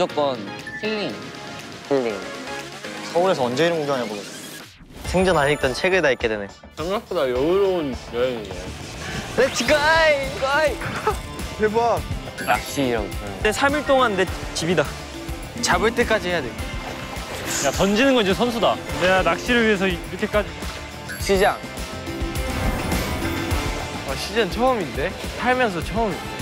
무조건 힐링. 서울에서 언제 이런 구경 해보겠어. 생전 안 읽던 책을 다 읽게 되네. 생각보다 여유로운 여행이에요. 렛츠 가이! 대박. 낚시라고. 내 3일 동안 내 집이다. 잡을 때까지 해야 돼. 야, 던지는 건 이제 선수다. 내가 낚시를 위해서 이렇게까지. 시장. 시즌 처음인데? 살면서 처음인데.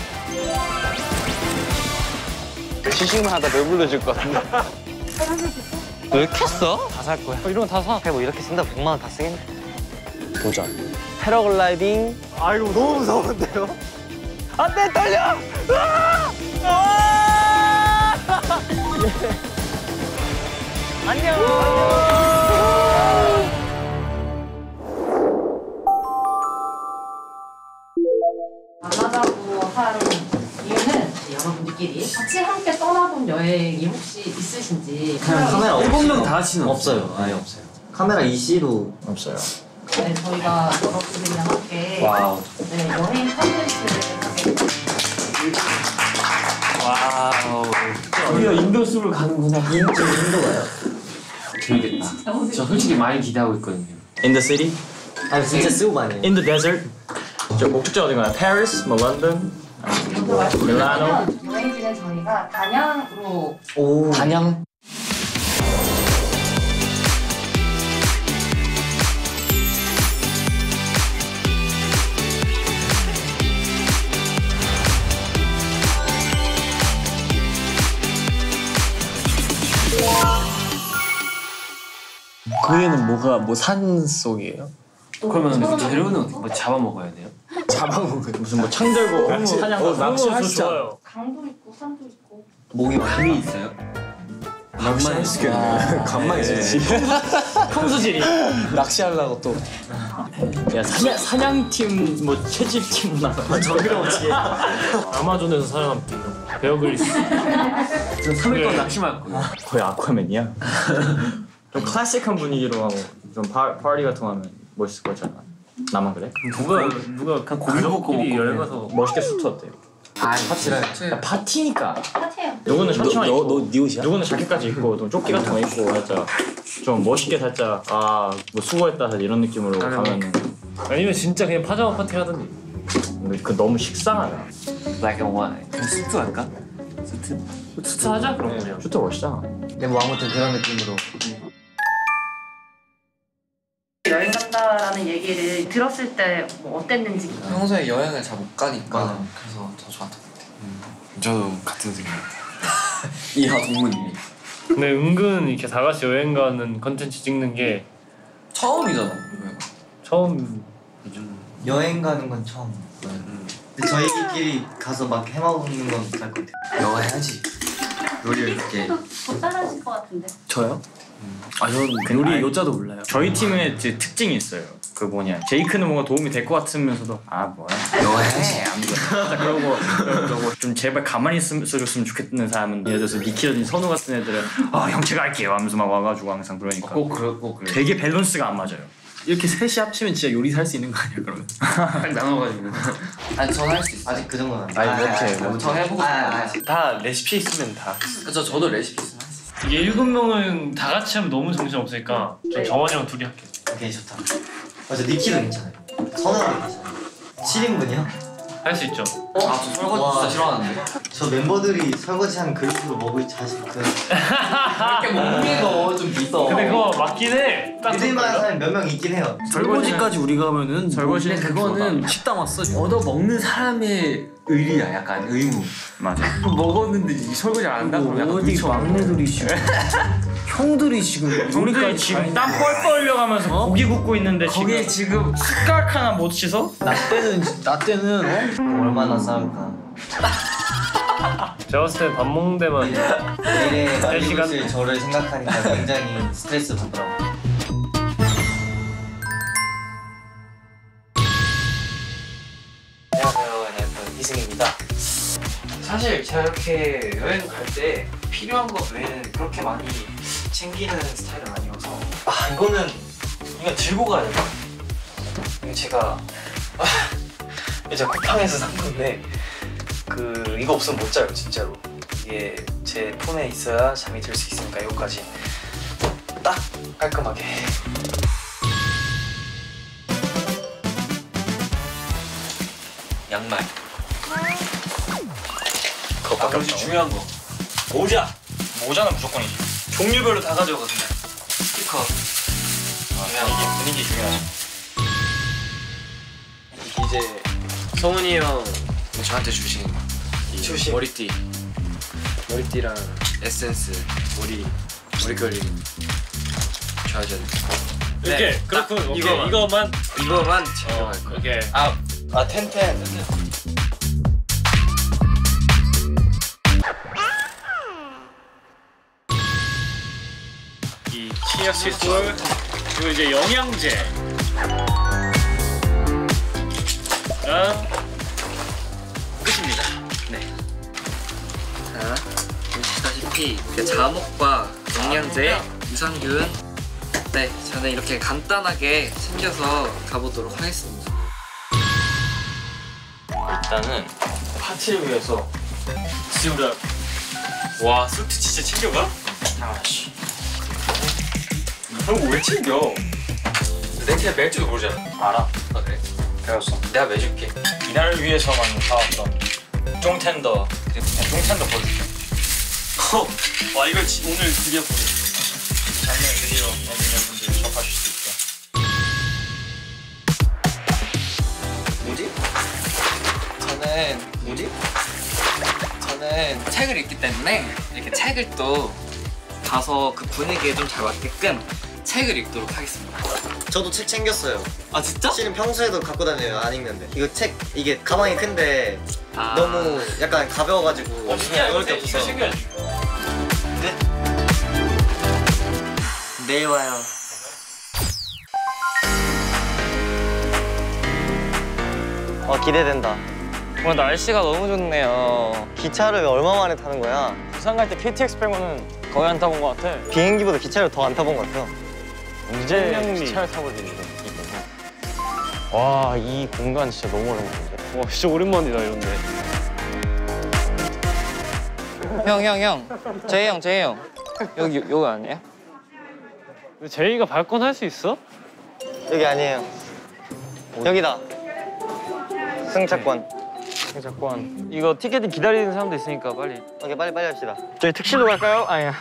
시식만 하다 배불러 질 것 같은데. 왜 이렇게 써? 다 살 거야. 이런 거 다 사. 뭐 이렇게 쓴다 100만 원 다 쓰겠네. 도전. 패러글라이딩. 아 이거 너무 무서운데요? 안돼 떨려! 안녕. 나가자고 한 이유는 여러분들끼리 같이 함께 떠나본 여행이 혹시 있으신지. 그냥 카메라 7명 다 같이는 없어요. 아예 없어요. 카메라 EC도 없어요. 네, 저희가 여러분들이랑 함께 와우. 네, 여행 컨텐츠를 하게 와우. 우리가 인도 숲을 가는구나. 인도 가요? 재밌겠다. 저 솔직히 많이 기대하고 있거든요. In the city? 아 진짜 쓰고 아니에요. In the desert. 저 목적지가 어딘가요? Paris, 뭐 런던, 먼저 말씀드리면 여행지는 저희가 단양으로 오. 단양. 거기는 뭐가 뭐 산 속이에요? 그러면 재료는 어떻게 뭐 잡아 먹어야 돼요? 잡아먹어요. 무슨 뭐 창들고 사냥 낚시하시죠? 강도 있고 산도 있고. 목이 많이 있어요? 낚시할 수 있겠네. 간만에 지지. 평소질이. 낚시하려고 또. 야 사냥팀 뭐 채집팀 나서 저기로 아마존에서 사냥한 베어글리스. 저 3일 동안 낚시만 할 거예요. 거의 아쿠아맨이야. 좀 클래식한 분위기로 하고 좀 파티 같은 거 하면 멋있을 것 같잖아. 나만 그래? 누가 그냥 고기 먹고 가족끼리 여행 가서 멋있게 수트 어때? 아, 파티를. 야, 파티니까. 파티예요. 누구는 셔츠만 입고 너네 옷이야? 누구는 자켓까지 입고 좀 조끼 같은 거 입고 살짝 좀 멋있게 살짝 뭐 수고했다 살짝 이런 느낌으로 가면은 아니면 진짜 그냥 파자마 파티 하던지. 근데 그 너무 식상하다. Black and white. 그럼 수트 할까? 수트? 수트 하자 그럼 그냥. 슈트 멋있잖아. 네, 뭐 아무튼 그런 느낌으로. 여행 간다라는 얘기를 들었을 때 뭐 어땠는지. 평소에 여행을 잘 못 가니까 그래서 더 좋았던 것 같아요. 저도 같은 생각이에요. 이하 동문이네. 근데 은근 이렇게 다 같이 여행 가는 컨텐츠 찍는 게 처음이잖아 이거가. 처음. 여행 가는 건 처음. 근데 저희끼리 가서 막 해먹는 건 갈 것 같아요. 너 해야지. 요리를 이렇게. 더 따라하실 것 같은데. 저요? 아, 저는 요리 요자도 몰라요. 저희 팀의 이제 특징이 있어요. 그 뭐냐 제이크는 뭔가 도움이 될 것 같으면서도 아 뭐야 너 해야지. 아무튼 그러고 좀 제발 가만히 있어줬으면 좋겠는 사람은 예를 들어서 니키라든지 선우 같은 애들은 아 형 제가 할게요 하면서 막 와가지고 항상 그러니까 꼭 그래. 되게 밸런스가 안 맞아요. 이렇게 셋이 합치면 진짜 요리 살 수 있는 거 아니야, 그러면? 딱 나눠가지고. 아니 전 할 수 있어. 아직 그 정도는 안 돼. 아니 못해. 저 해보고 싶어. 다 레시피 있으면 다. 그래서 저도 레시피 있으면 할 수 있어. 이게 7명은 다 같이 하면 너무 정신 없으니까 저 정원이랑 둘이 할게. 오케이 좋다. 맞아 니키도 괜찮아요. 선우도 괜찮아요. 7인분이요? 할 수 있죠. 아, 저 설거지 진짜 싫어하는데. 저 멤버들이 설거지한 그릇으로 먹을 자식 그 그렇게 먹는 거 좀 비싸. 근데 그거 맞긴 해. 딱 믿을만한 사람이 몇 명 있긴 해요. 설거지까지 우리가 하면은 설거지는 근데 그거는 식당 왔어. 얻어 먹는 사람의 의리야, 약간 의무. 맞아. 먹었는데 이 설거지 안 한다 그러면 약간 어디 막내들이 지금 형들이 지금 우리가 지금 땀 뻘뻘 흘려가면서 고기 굽고 있는데 거기에 지금 숟가락 하나 못 씻어? 나 때는 얼마나 싸울까. 제가 봤을 때 밥 먹는 데만 내일에 몇 시간? 말리고 있을 저를 생각하니까 굉장히 스트레스 받더라고. 안녕하세요, 희승입니다. 사실 제가 이렇게 여행 갈 때 필요한 것 외에는 그렇게 많이 챙기는 스타일은 아니어서 이거는 들고 가야 돼요. 이거 제가 제가 쿠팡에서 산 건데 이거 없으면 못 자요 진짜로. 이게 제 폰에 있어야 잠이 들 수 있으니까 이거까지 딱 깔끔하게. 양말. 그것밖에 없죠. 중요한 거. 모자. 모자는 무조건이지. 종류별로 다 가져가거든요. 스티커. 분위기 중요하죠. 이제 성훈이 형 저한테 주신 이 머리띠랑 에센스 머리결이 좋아져야 돼. 이렇게 그렇군. 오케이. 이거만 챙겨갈 거야. 오케이. 아 텐텐. 이 치아 칫솔 그리고 이제 영양제. 끝입니다. 네. 자, 보시다시피 이렇게 잠옷과 영양제, 유산균. 네, 저는 이렇게 간단하게 챙겨서 가보도록 하겠습니다. 일단은 파티를 위해서 지우라. 와, 수트 진짜 챙겨가? 당연하지. 그럼 왜 챙겨? 내가 맬 줄 모르잖아. 알아. 아 그래? 배웠어. 내가 매줄게. 이날을 위해서만 사왔던 쫑텐더. 그리고 쫑텐더 보여줄게. 와 이걸 오늘 드디어 보여줄게. 장면을 드디어 어린이분들 접하실 수 있게. 저는 책을 읽기 때문에 이렇게 책을 또 가서 그 분위기에 좀 잘 맞게끔 책을 읽도록 하겠습니다. 저도 책 챙겼어요. 아 진짜? 실은 평소에도 갖고 다녀요. 안 읽는데. 이거 책 이게 가방이 큰데 아... 너무 약간 가벼워가지고 진짜 넣을 데 이거 없어서. 챙겨야지. 내일 와요. 기대된다. 오늘 날씨가 너무 좋네요. 기차를 얼마 만에 타는 거야? 부산 갈 때 KTX 빼고는 거의 안 타본 것 같아. 비행기보다 기차를 더 안 타본 것 같아요. 언제 기차를 타볼 일이 와, 이 공간 진짜 너무 오랜만인데. 와, 진짜 오랜만이다 이런데. 형. 제이 형. 여기 아니에요? 제이가 발권할 수 있어? 여기 아니에요. 여기다. 승차권. 잠깐. 이거 티켓팅 기다리는 사람도 있으니까 빨리. 오케이, 빨리 합시다. 저희 특실로 갈까요? 아니야.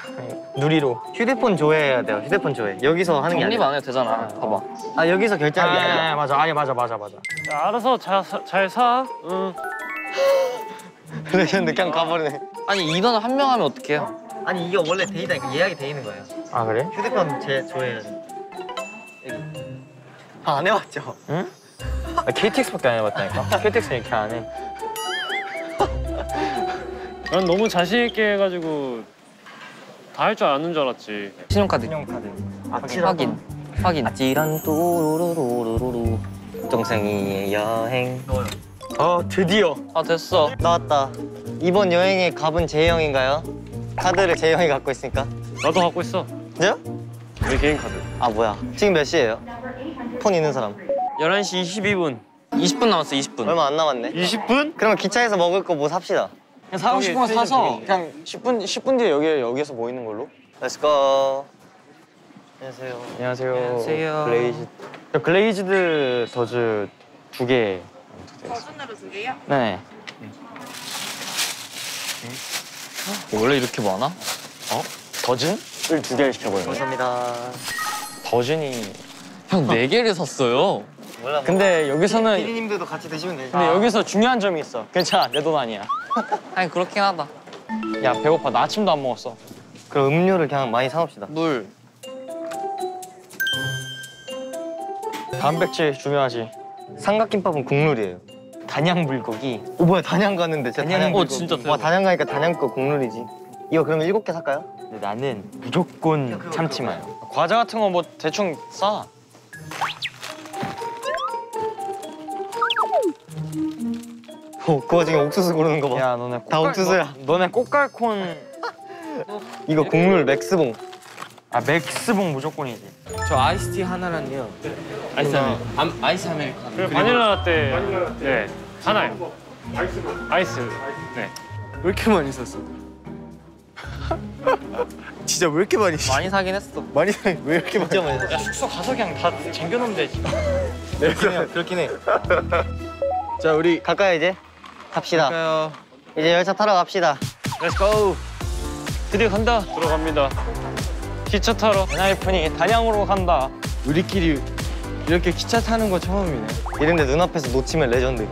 누리로. 휴대폰 조회해야 돼요. 휴대폰 조회. 여기서 하는 게 정립 아니라. 안 해도 되잖아. 봐봐. 아, 여기서 결제하는 게 아니라. 맞아. 맞아. 야, 알아서 잘 사. 응. 근데 그냥 가버리네. 아니 인원 한 명 하면 어떡해요? 아니, 이게 원래 돼 있다니까. 예약이 돼 있는 거예요. 아 그래? 휴대폰 조회해야죠. 안 해봤죠? 응? KTX밖에 안 해봤다니까. KTX는 이렇게 안 해. 난 너무 자신 있게 해가지고 다 할 줄 아는 줄 알았지. 신용카드. 확인. 아찔한 또루루루루루 동생이의 여행. 드디어. 아 됐어. 나왔다. 이번 여행의 갑은 제이 형인가요? 카드를 제이 형이 갖고 있으니까. 나도 갖고 있어. 진짜요? 내 개인 카드. 아, 뭐야. 지금 몇 시예요? 폰 있는 사람. 11시 22분. 20분 남았어. 20분. 얼마 안 남았네. 20분? 그러면 기차에서 먹을 거 뭐 삽시다. 그냥 사고 싶은 거 사서 그냥 10분 뒤에 여기서 모이는 걸로. Let's go. 안녕하세요. 안녕하세요. 글레이즈. 글레이즈드 더즈 2개. 더준으로 2개요? 네. 원래 이렇게 많아? 더즌을 2개를 시켜버려. 감사합니다. 더즌이. 형 4개를 샀어요. 몰라. 근데 여기서는 피디님들도 같이 드시면 되죠. 근데 여기서 중요한 점이 있어. 괜찮아, 내 돈 아니야. 아니 그렇긴 하다. 야 배고파. 나 아침도 안 먹었어. 그럼 음료를 그냥 많이 사옵시다. 물. 단백질 중요하지. 삼각김밥은 국룰이에요. 단양 불고기. 뭐야, 단양 갔는데 진짜 단양. 진짜 와, 대박. 단양 가니까 단양 거 국룰이지. 이거 그러면 7개 살까요? 근데 나는 무조건 참치마요. 과자 같은 거 뭐 대충 싸. 그 와중에 옥수수 고르는 거 봐. 야 너네 다 옥수수야. 너네 꽃갈콘. 이거 국룰 맥스봉. 아 맥스봉 무조건이지. 저 아이스티 하나랑요. 아이스 아메리카노. 그리고 바닐라 라떼. 네. 하나요. 아이스. 네. 왜 이렇게 많이 샀어? 진짜 왜 이렇게 많이 많이 사긴 했어. 많이 왜 이렇게 많이 야 숙소 가서 그냥 다 챙겨놓으면 되지. 그렇긴 해. 자 우리 갈까요 이제? 갑시다. 이제 열차 타러 갑시다. Let's go. 드디어 간다. 들어갑니다. 기차 타러. 엔하이픈이 단양으로 간다. 우리끼리 이렇게 기차 타는 거 처음이네. 이런데 눈앞에서 놓치면 레전드.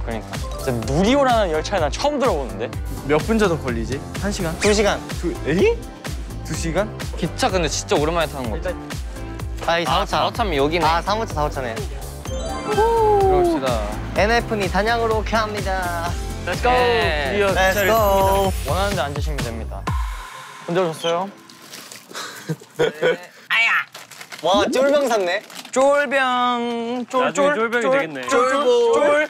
그러니까. 진짜 누리호라는 열차에 난 처음 들어보는데. 몇 분 정도 걸리지? 1시간? 2시간. 에이? 2시간? 기차 근데 진짜 오랜만에 타는 거 같아. 이 4호차. 4호차면 여기네. 3호차, 4호차네. 그럽시다. NF니 단양으로 갑니다. Let's go. 네. 드디어 Let's 기차를 go. 원하는 데 앉으시면 됩니다. 언제 오셨어요? 와, 쫄병 샀네. 쫄병. 나중에 쫄병이 되겠네. 쫄보.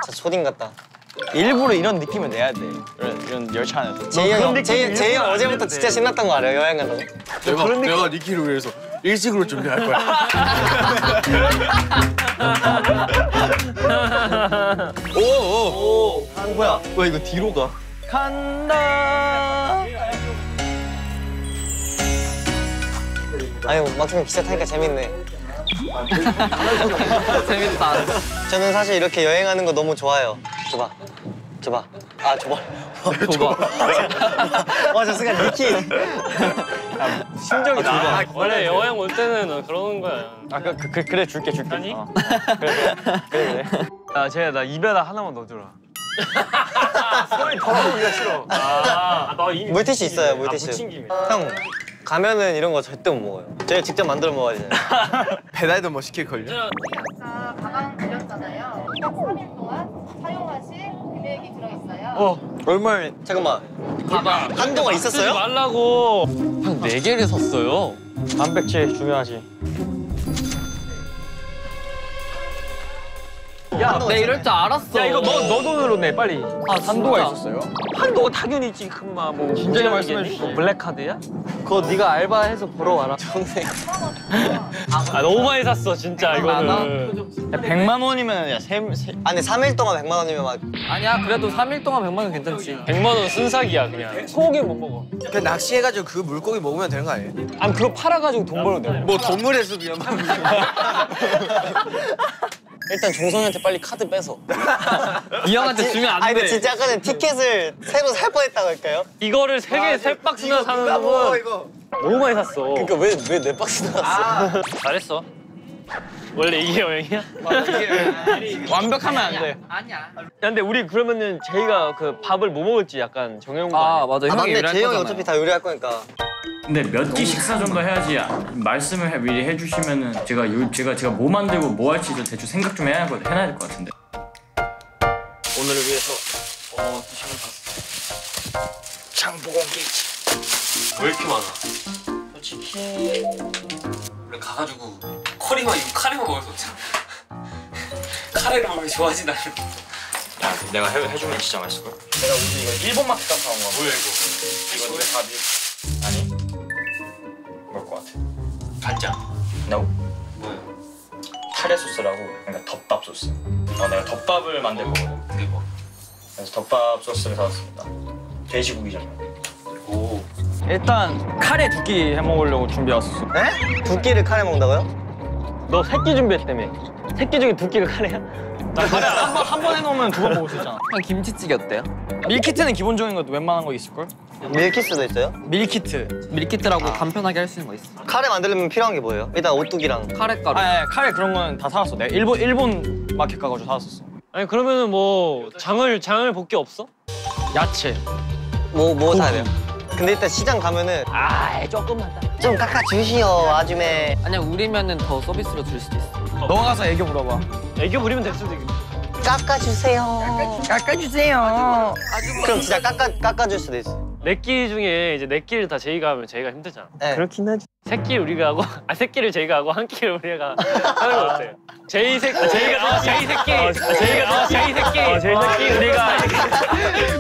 자, 초딩 같다. 일부러 이런 느낌을 내야 돼. 이런 열차 안에서. 제이 형 어제부터 진짜 신났던 거 알아요? 여행 간다고? 내가 니키를 위해서 일식으로 준비할 거야. 오. 뭐야? 왜 이거 뒤로 가? 간다. 아유, 막상 기차 타니까 재밌네. 재밌다. 저는 사실 이렇게 여행하는 거 너무 좋아요. 줘봐. 아, 줘봐. 와, 저 순간 니키. 심정이다. 원래 여행 올 때는 그러는 거야. 그래 줄게. 아니? 그래. 나 입에다 하나만 넣어주라. 소리 더러우기가 싫어. 나 이미 물티슈 있어요, 물티슈. 묻힌 김에. 형, 가면은 이런 거 절대 못 먹어요. 제가 직접 만들어 먹어야 되잖아요. 배달도 뭐 시킬걸요? 자, 가방 드렸잖아요. 3일 동안 사용하실 금액이 들어있어요. 얼마에? 잠깐만. 가방. 한동안 쓰지 있었어요? 말라고. 형 4개를 샀어요. 단백질 중요하지. 야, 내 이럴 줄 알았어. 야 이거 너 돈으로 내 빨리. 한도가 있었어요? 한도가 당연히 있지. 큰마 뭐. 진짜 말씀해 주시지. 블랙카드야? 그거 네가 알바해서 보러 와라. 동생. 너무 많이 샀어 진짜 이거는. 100만 원이면 야 아니 3일 동안 100만 원이면 막 아니야 그래도 3일 동안 100만 원 괜찮지. 100만 원 순삭이야 그냥. 소고기 못 먹어. 그냥 낚시해가지고 그 물고기 먹으면 되는 거 아니에요? 아니 그거 팔아가지고 돈 벌어도 돼. 뭐 동물의 숲이야? 일단 종성이한테 빨리 카드 뺏어. 이 형한테 주면 안 돼. 아니 근데 진짜 아까는 티켓을 새로 살 뻔했다고 할까요? 이거를 세 박스나 사는 건 이거. 너무 많이 샀어. 그러니까 왜 네 박스 나왔어? 잘했어. 원래 이게 여행이야? 완벽하면 안 돼. 아니야. 야, 근데 우리 그러면은 제이가 그 밥을 뭐 먹을지 약간 정해온 거 아니야? 맞아. 아 형이 맞네. 요리할 재이 형이 거잖아요. 어차피 다 요리할 거니까. 근데 몇 끼 식사 정도 해야지 말씀을 미리 해주시면은 제가 뭐 만들고 뭐 할지도 대충 생각 좀 해놔야 될 것 같은데. 오늘을 위해서 드시면 장보건 게이지. 왜 이렇게 많아? 솔직히 우리 가가지고 카레만 먹을 수 없잖아. 카레를 먹으면 좋아하진 않아. 야, 내가 해주면 진짜 맛있을걸? 내가 우리 이거 일본 마트 가서 사온 거야. 뭐야 이거? 이거 내 밥이. 아니? 뭘 것 같아? 간장. No. 뭐야? 카레 소스라고. 그러니까 덮밥 소스. 내가 덮밥을 만들 거거든. 그게 뭐? 그래서 덮밥 소스를 사왔습니다. 돼지고기잖아. 오. 일단 카레 두 끼 해 먹으려고 준비해왔었어. 네? 두 끼를 카레 먹는다고요? 너 세 끼 준비했다며. 세 끼 중에 두 끼가 카레야? 나 카레 한 번 해놓으면 두 번 먹을 수 있잖아. 형 김치찌개 어때요? 밀키트는 기본적인 것도 웬만한 거 있을걸? 밀키스도 있어요? 밀키트. 밀키트라고 간편하게 할 수 있는 거 있어. 카레 만들려면 필요한 게 뭐예요? 일단 오뚜기랑. 카레가루. 카레 그런 거는 다 사왔어. 내가 일본 마켓 가가지고 사왔었어. 아니 그러면은 뭐 장을 볼 게 없어? 야채. 뭐 사야 돼요? 근데 일단 시장 가면은 조금만 다. 좀 깎아주시오 아줌에. 아니야 우리면은 더 서비스로 줄 수도 있어. 너가 가서 애교 물어봐. 애교 부리면 될 수도 있겠다. 깎아주세요. 깎아주세요. 그럼 진짜 깎아줄 수도 있어. 네 끼 중에 이제 네 끼를 다 제이가 하면 제이가 힘들잖아. 네. 그렇긴 하지. 세 끼를 우리가 하고 세 끼를 제이가 하고 한 끼를 우리가 하는 거 어때요? 제이 새끼 우리가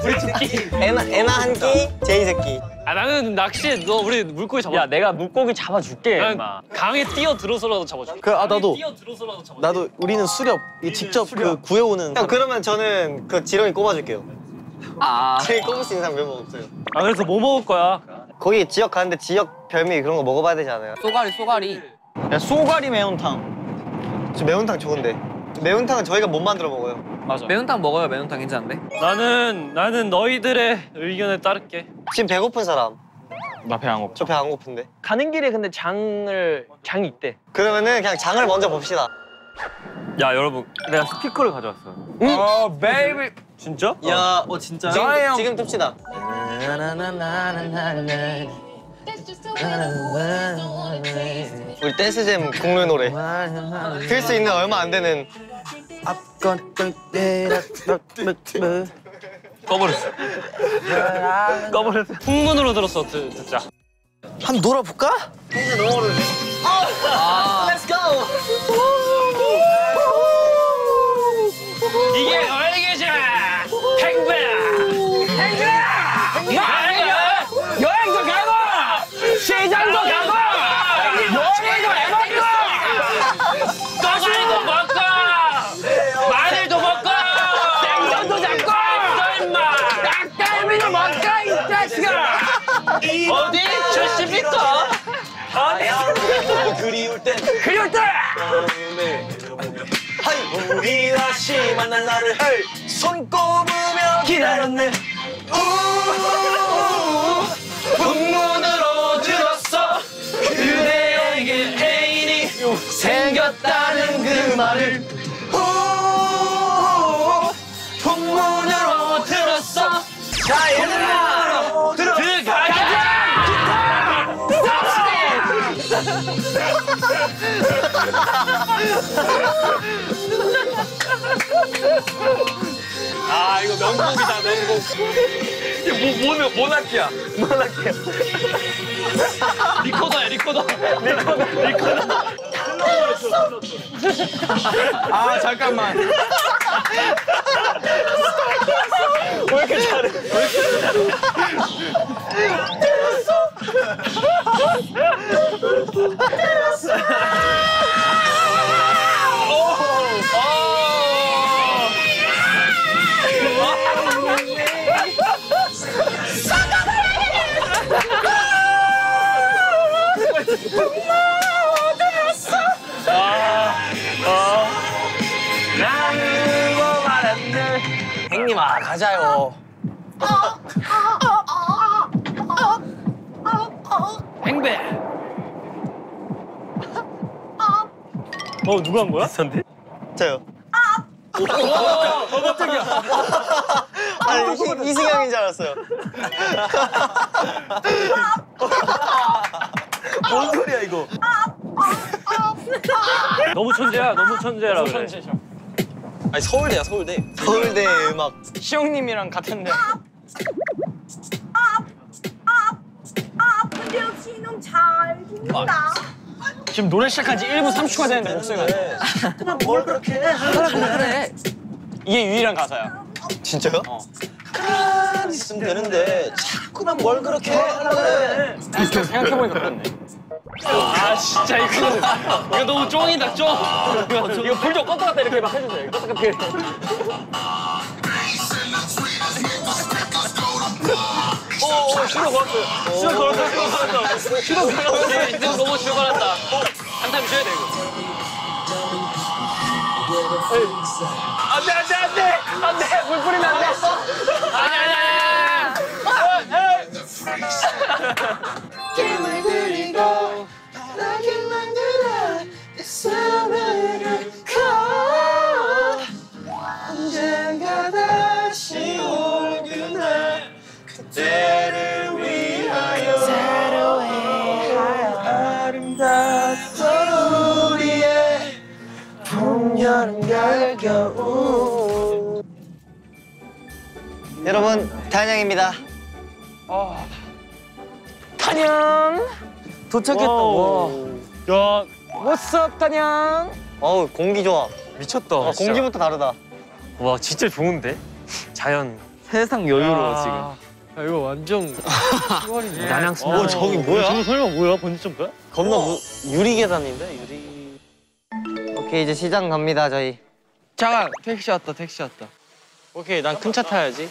우리 두 끼. 애나 한 끼, 제이 새끼. 나는 낚시에 너 우리 물고기 잡아. 야 내가 물고기 잡아줄게. 강에 뛰어 들어서라도 잡아줄게. 나도. 뛰어 들어서라도 잡아줄게. 나도 우리는 수렵 직접 그 구해오는. 형 그러면 저는 그 지렁이 꼽아줄게요. 제일 꼽을 수 있는 사람 멤버 없어요. 아 그래서 뭐 먹을 거야? 거기 지역 가는데 지역 별미 그런 거 먹어봐야 되지 않아요? 쏘가리. 야 쏘가리 매운탕. 저 매운탕 좋은데. 매운탕은 저희가 못 만들어 먹어요. 맞아. 매운탕 먹어요. 매운탕 괜찮은데? 나는 너희들의 의견에 따를게. 지금 배고픈 사람. 나 배 안 고파. 저 배 안 고픈데. 가는 길에 근데 장이 있대. 그러면은 그냥 장을 먼저 봅시다. 야 여러분, 내가 스피커를 가져왔어. 응? 베이비. 진짜? 야, 진짜? 지금 뜹시다. 우리 댄스잼 국룰 노래. 틀 수 있는 얼마 안 되는. 꺼버렸어. 꺼버렸어. 풍문으로 들었어, 듣자. 한번 놀아볼까? 이제 넘어오는. Let's go. 이게 너의 계좌! 여행도 가고! 시장도 가고! 여행도 해먹고! 거실도 먹고! 마늘도 먹고! 생선도 잡고! 닭갈비도 먹고! 이 자식아! 어디? 70m? 어디? 그리울 땐! 우리 다시 만날 날을 손 꼽으며 기다렸네. 풍문으로 들었어 그대에게 애인이 생겼다는 그 말을. 풍문으로 들었어. 자 얘들아 들어가자. 아 이거 명곡이다 명곡. 이게 모나키야. 리코더야 리코더. 아 잠깐만. 왜 이렇게 잘해? 나는 뭐 말았네. 형님 가자요. 행배. 누가 한 거야? 비슷한데? 저요. 깜짝이야. 아니 이승영인 줄 알았어요. 뭔 소리야 이거? 너무 천재야, 너무 천재라 그래. 아니 서울대야 서울대. 서울대 음악. 시영님이랑 같은데. 근데 역시 놈 잘 듣는다. 지금 노래 시작한 지 1분 30초가 되는데 목소리가. 뭘 그렇게 그래. 이게 유일한 가사야. 진짜요? 가만히 있으면 되는데 자꾸만 뭘 그렇게 하려고 그래. 이렇게 생각해보니까 그렇네. 아 진짜 이거 너무 쫑이다 쫑. 이거 불 좀 껐다 갔다 이렇게 막 해주세요. 껐다 갔다 이렇게. 슈로 걸었어요. 슈로 걸었어. 슈로 걸었어. 이제 너무 출발한다. 한타임 쉬어야 돼 이거. 안돼 물 뿌리면 안돼. 아니. 힘을 들이고 나게 만들어 내 숨을 가. 언젠가 다시 올 그날 그때를 위하여 아름답던 우리의 봄, 여름, 가을, 겨울. 여러분 단양입니다. 탄양 도착했다. 와. 야 What's up 탄양. 어우 공기 좋아. 미쳤다. 공기부터 다르다. 와 진짜 좋은데? 자연. 세상 여유로워 지금. 야, 이거 완전 난양 스멜. 저기 뭐야? 저거 설마 뭐야? 번지점프야? 겁나 유리 계단인데 유리. 오케이 이제 시장 갑니다 저희. 잠깐 택시 왔다. 오케이 난 큰 차 타야지.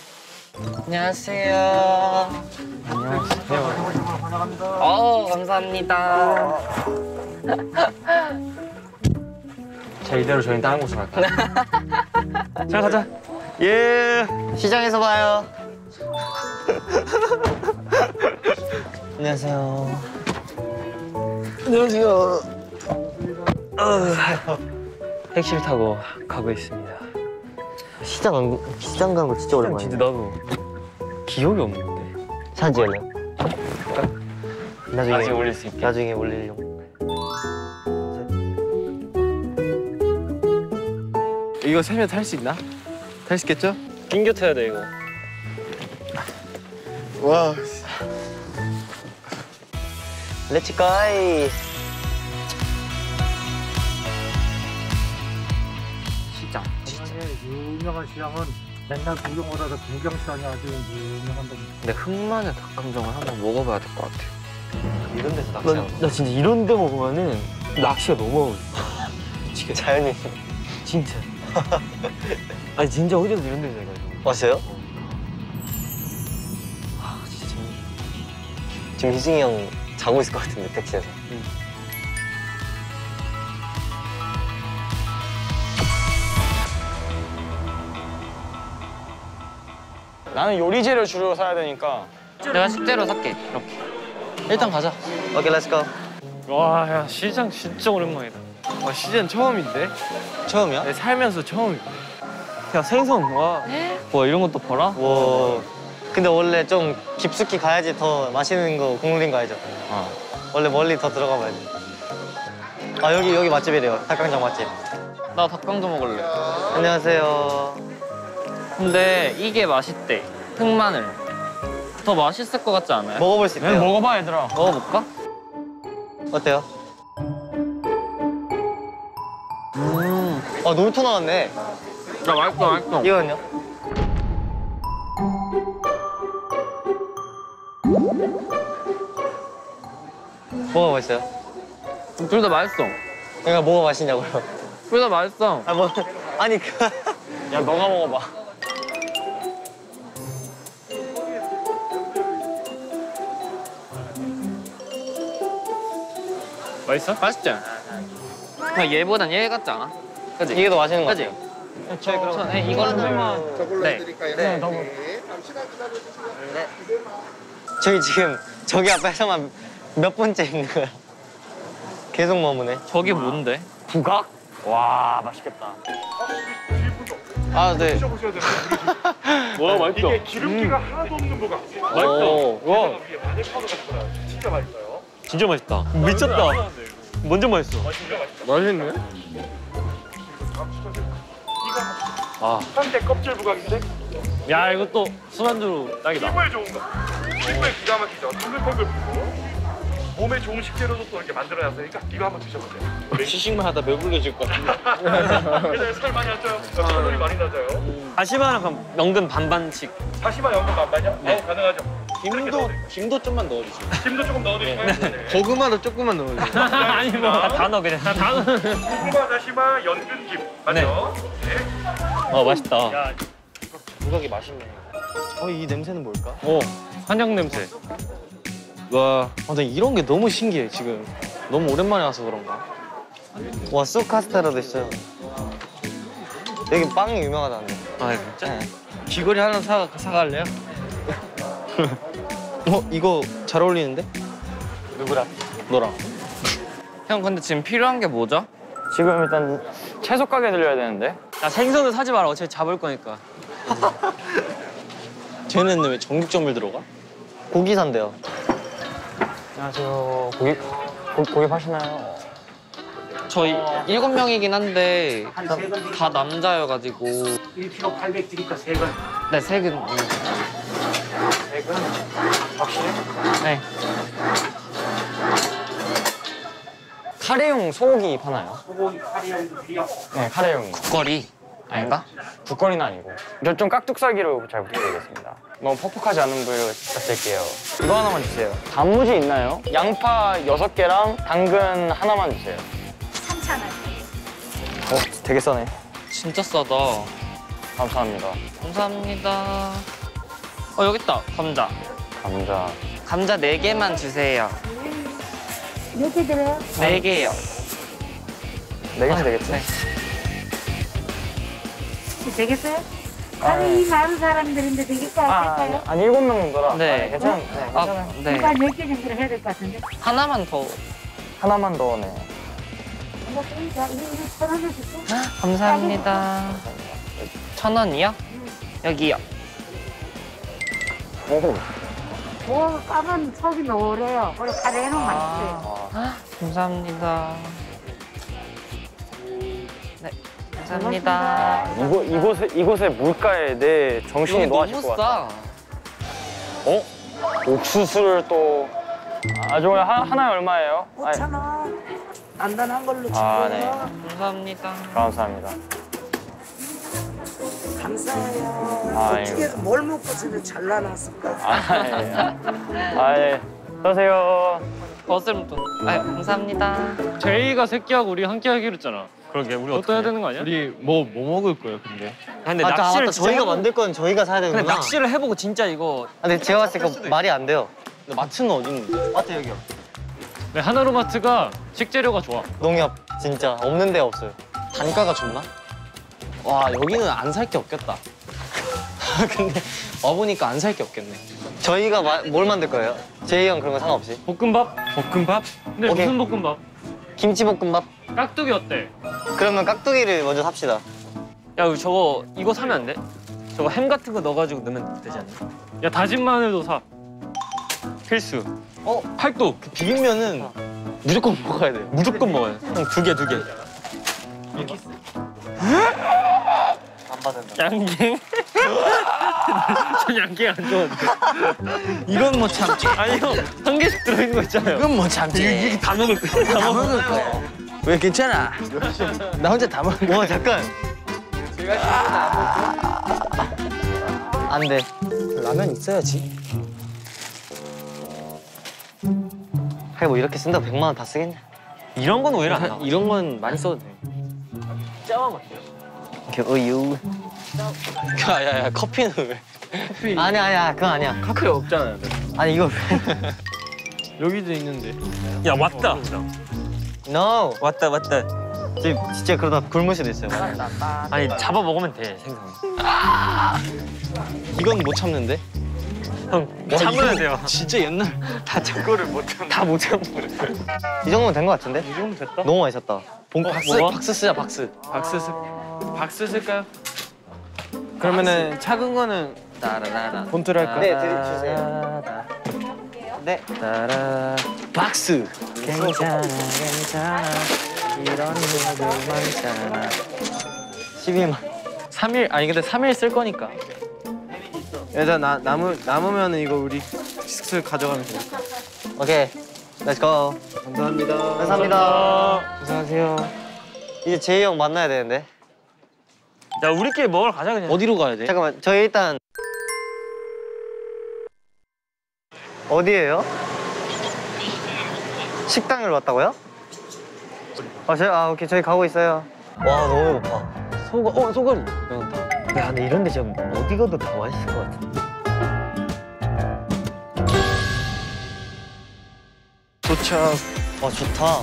안녕하세요. 안녕하세요. 감사합니다. 자, 이대로 저희는 다른 곳으로 갈까요? 자, 가자. 예. 시장에서 봐요. 안녕하세요. 안녕하세요. 택시를 타고 가고 있습니다. 시장 가는 거 진짜 오랜만이야. 진짜 나도 기억이 없는데. 사진 찍을래요? 나중에 올릴 수 있게. 나중에 올리려고. 이거 세면 탈 수 있나? 탈 수 있겠죠? 낑겨 타야 돼 이거. 와. 렛츠 가이. 시장. 유명한 시장은 맨날 구경을 하다 구경시장이 아주 유명한 겁니다. 근데 흑마늘 닭강정을 한번 먹어봐야 될 것 같아요. 이런 데서 낚시하는 거. 나 진짜 이런 데 먹으면은 낚시가 너무 하고 싶어. 자연이. 진짜. 아니 진짜 어디서 이런 데서 해가지고. 왔어요? 아 진짜 재밌네. 지금 희승이 형 자고 있을 것 같은데 택시에서. 나는 요리재료 주로 사야 되니까. 내가 식재료 살게. 이렇게. 일단 가자. 오케이, 렛츠 고. 와, 야 시장 진짜 오랜만이다. 와 시즌 처음인데? 처음이야? 네, 살면서 처음인데. 야 생선 와 이런 것도 팔아? 와. 근데 원래 좀 깊숙이 가야지 더 맛있는 거 국물인 거 알죠? 원래 멀리 더 들어가 봐야지. 아 여기 맛집이래요. 닭강정 맛집. 나 닭강정 먹을래. 안녕하세요. 근데 이게 맛있대. 흑마늘. 더 맛있을 것 같지 않아요? 먹어볼 수 있대요. 먹어봐 얘들아. 먹어볼까? 어때요? 아 놀토 나왔네. 야 맛있어. 이거는요? 뭐가 맛있어요? 둘 다 맛있어. 그러니까 뭐가 맛있냐고요? 둘 다 맛있어. 아 뭐 아니 그 야 너가 먹어봐. 맛있어? 맛있지? 그냥 얘보단 얘 같지 않아? 그치? 이게 더 맛있는 거 그치? 같아요. 저희 그럼 이거는 저걸로 네. 해드릴까요? 네. 잠시만 기다려주세요. 저희 지금 저기 앞에서만 몇 번째 있는 거야? 계속 머무네. 저게 뭔데? 부각? 와 맛있겠다. 아 네. 드셔보셔야 됩니다. 와 맛있어. 이게 기름기가 하나도 없는 부각. 맛있어. 와 위에 마늘 파우더 같은 거라 진짜 맛있어요. 진짜 맛있다. 미쳤다. 완전 맛있어. 맛있네. 아. 한대 껍질 부각인데 야 이것도 술안주로 딱이다. 피부에 좋은 거. 피부에 기가 막히죠. 탱글탱글 피부. 몸에 좋은 식재료도 또 이렇게 만들어놨으니까 이거 한번 드셔보세요. 시식만 하다 배불러질 것 같은데. 그래서 살 많이 안 쪄요. 칼로리 많이 낮아요. 다시마랑 그럼 연근 반반씩. 다시마 연근 반반이요? 네. 가능하죠. 김도 좀만 넣어주세요. 김도 조금 넣어드릴까요? 네. 고구마도 조금만 넣어주세요. 아니 뭐 다 넣어 그냥. 다 넣어. 고구마, 다시마, 연근김 맞죠? 네. 맛있다. 야, 부각이 맛있네. 이 냄새는 뭘까? 한약 냄새. 와. 나 이런 게 너무 신기해 지금. 너무 오랜만에 와서 그런가? 와 쑥 카스테라도 있어요. 여기 빵이 유명하다는데. 아 진짜? 네. 귀걸이 하나 사갈래요? 이거 잘 어울리는데? 누구랑? 너랑. 형 근데 지금 필요한 게 뭐죠? 지금 일단 채소 가게 들려야 되는데. 야 생선은 사지 마라. 어차피 잡을 거니까. 쟤는 왜 전국점을 들어가? 고기 산대요. 안녕하세요. 고기 파시나요? 저희 7명이긴 한데 다 남자여가지고 1kg 800찌니까 3건. 네, 3근. 3건? 확실해? 네. 카레용 소고기 파나요? 소고기 카레용도 필요. 네, 카레용. 국거리 아닌가? 국거리는 아니고. 저 좀 깍둑썰기로 잘 부탁드리겠습니다. 너무 퍽퍽하지 않은 부위로 부탁드릴게요. 이거 하나만 주세요. 단무지 있나요? 양파 6개랑 당근 하나만 주세요. 3,000원. 되게 싸네. 진짜 싸다. 감사합니다. 감사합니다. 여기 있다. 감자. 감자. 감자 4개만 주세요. 몇 개 들어요? 4개요. 4개면 되겠지? 네. 되겠어요? 아니 이 많은 사람들인데 되겠다 할까요? 아니 7명 정도라. 네. 괜찮아요. 네. 그러니까 몇 개 정도로 해야 될 것 같은데. 하나만 더. 하나만 더 네. 그러니까 이거 1,000원 줄게. 감사합니다. 1,000원이요? 여기요. 뭐 까만 속이 노래요. 그리고 카레는 맛있어요. 감사합니다. 네, 감사합니다. 이곳의 물가에 내 정신이 여기 놓아질 너무 것 같아. 싸. 옥수수를 또 저거 하나에 얼마예요? 5,000원. 단단한 걸로 주고요. 아, 네. 감사합니다. 감사합니다. 감사해요. 어떻게 뭘 먹고 저를 잘라놨을까? 예. 안녕하세요. 버스부터. 감사합니다. 제이가 새끼하고 우리 함께 하기로 했잖아. 그러게 우리 어떻게 해야 되는 거 아니야? 우리 뭐 먹을 거예요, 근데? 근데 맞다, 낚시를 맞다. 진짜 저희가 해보고- 만들 건 저희가 사야 되는구나. 근데 낚시를 해보고 진짜 이거 근데 제가 봤을 때 그 말이 안 돼요. 근데 마트는 어디 있는데? 마트 여기요. 네, 하나로마트가 식재료가 좋아. 농협 진짜 없는 데 없어요. 단가가 좋나? 와 여기는 안 살 게 없겠다. 근데 와보니까 안 살 게 없겠네. 저희가 뭘 만들 거예요? 제이 형 그런 거 상관없이? 볶음밥? 볶음밥? 근데 오케이. 무슨 볶음밥? 김치볶음밥? 깍두기 어때? 그러면 깍두기를 먼저 삽시다. 야 이거 사면 안 돼? 저거 햄 같은 거 넣어가지고 넣으면 되지 않나? 야 다진 마늘도 사. 필수. 팔도. 비빔면은 무조건 먹어야 돼요. 무조건 먹어야 돼. 형 두 개. 안 받는다. 양갱? 전 양갱 안 좋아하는데. 이건 못 참지. 아니 형 한 개씩 들어있는 거 있잖아요. 이건 못 참지. 이게 다 먹을 거야. 다 먹을 거야. 왜 괜찮아? 나 혼자 다 먹을 거야. 와 잠깐. 안 돼. 라면 있어야지. 하긴 뭐 이렇게 쓴다고 100만 원 다 쓰겠냐? 이런 건 오히려 안 나. 이런 건 많이 써도 돼. 이렇게 우유. 야야야 커피는 왜? 아니야 그건 아니야. 카페 없잖아요. 아니 이거 여기도 있는데. 야 왔다. No. 왔다. 진짜 그러다 굶을 수도 있어요. 아니 잡아 먹으면 돼 생선. 이건 못 참는데? 형 참아야 돼요. 진짜 옛날 다 저거를 못 참. 다 못 참고. 이 정도면 된 것 같은데? 이 정도 됐다? 너무 맛있었다. 박스 쓰자 박스. 박스 쓸까요? 그러면은 작은 거는 본트로 할까요? 네, 주세요. 네. 박스. 괜찮아. 이런 일들 많잖아. 12만. 3일 아니 근데 3일 쓸 거니까. 일단 남으면 이거 우리 식스 가져가면 되니까. 오케이. 렛츠 고. 감사합니다. 감사합니다. 안녕하세요. 이제 제이 형 만나야 되는데. 야 우리끼리 먹으러 가자 그냥. 어디로 가야 돼? 잠깐만. 저희 일단 어디예요? 식당을 왔다고요? 오케이. 저희 가고 있어요. 와, 너무 배고파. 소갈이. 야, 근데 이런 데 진짜 어디 가도 다 맛있을 것 같은데. 도착. 와, 좋다.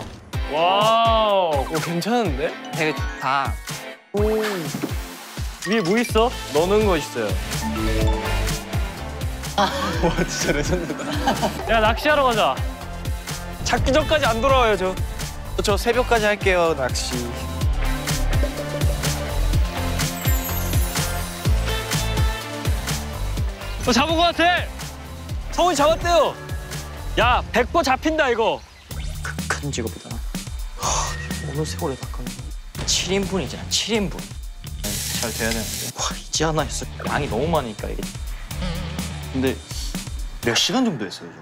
와우. 괜찮은데? 되게 좋다. 위에 뭐 있어? 넣는 거 있어요. 와 진짜 레전드다. 야 낚시하러 가자. 잡기 전까지 안 돌아와요 저. 저 새벽까지 할게요, 낚시. 잡은 거 같아. 성훈이 잡았대요. 야 100% 잡힌다 이거. 큰 직업이다. 어느 세월에 닭한 7인분이잖아 7인분. 잘 돼야 되는데. 와 이제 하나 했어. 양이 너무 많으니까 이게. 근데 몇 시간 정도 했어요 저?